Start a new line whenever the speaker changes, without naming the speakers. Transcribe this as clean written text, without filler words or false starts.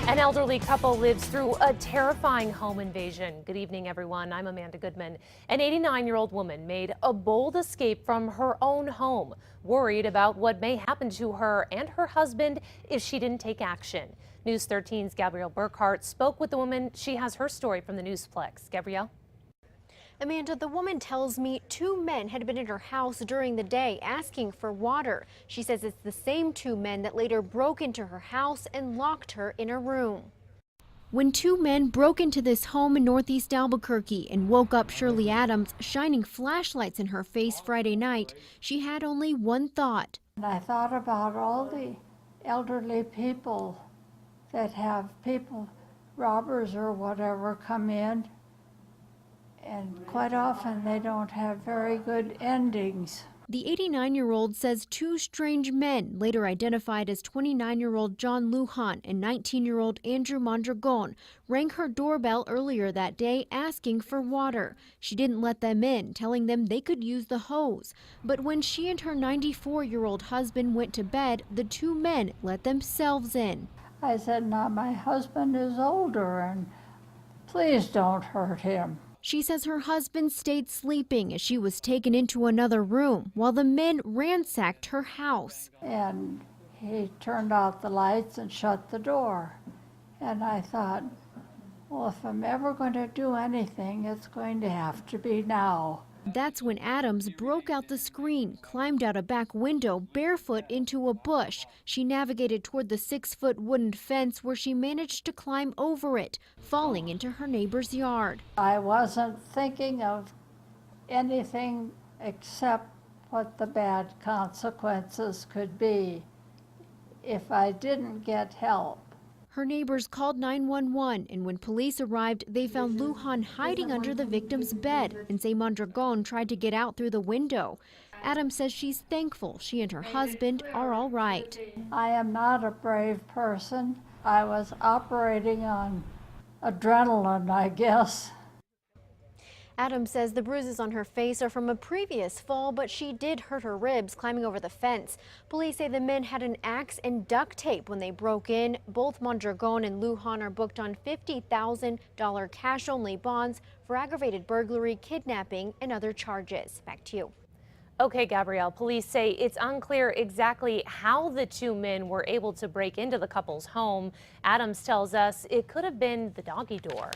An elderly couple lives through a terrifying home invasion. Good evening, everyone. I'm Amanda Goodman. An 89-year-old woman made a bold escape from her own home, worried about what may happen to her and her husband if she didn't take action. News 13's Gabrielle Burkhart spoke with the woman. She has her story from the Newsplex. Gabrielle?
Amanda, the woman tells me two men had been at her house during the day asking for water. She says it's the same two men that later broke into her house and locked her in a room. When two men broke into this home in northeast Albuquerque and woke up Shirley Adams shining flashlights in her face Friday night, she had only one thought.
And I thought about all the elderly people that have robbers or whatever come in. And quite often they don't have very good endings.
The 89-year-old says two strange men, later identified as 29-year-old John Lujan and 19-year-old Andrew Mondragon, rang her doorbell earlier that day asking for water. She didn't let them in, telling them they could use the hose. But when she and her 94-year-old husband went to bed, the two men let themselves in.
I said, "Now my husband is older and please don't hurt him."
She says her husband stayed sleeping as she was taken into another room while the men ransacked her house.
And he turned out the lights and shut the door. And I thought, well, if I'm ever going to do anything, it's going to have to be now.
That's when Adams broke out the screen, climbed out a back window barefoot into a bush. She navigated toward the 6-foot wooden fence where she managed to climb over it, falling into her neighbor's yard.
I wasn't thinking of anything except what the bad consequences could be if I didn't get help.
Her neighbors called 911, and when police arrived, they found Lujan hiding under the victim's bed and say Mondragon tried to get out through the window. Adams says she's thankful she and her husband are all right.
I am not a brave person. I was operating on adrenaline, I guess.
Adams says the bruises on her face are from a previous fall, but she did hurt her ribs climbing over the fence. Police say the men had an axe and duct tape when they broke in. Both Mondragon and Lujan are booked on $50,000 cash-only bonds for aggravated burglary, kidnapping, and other charges. Back to you.
Okay, Gabrielle, police say it's unclear exactly how the two men were able to break into the couple's home. Adams tells us it could have been the doggy door.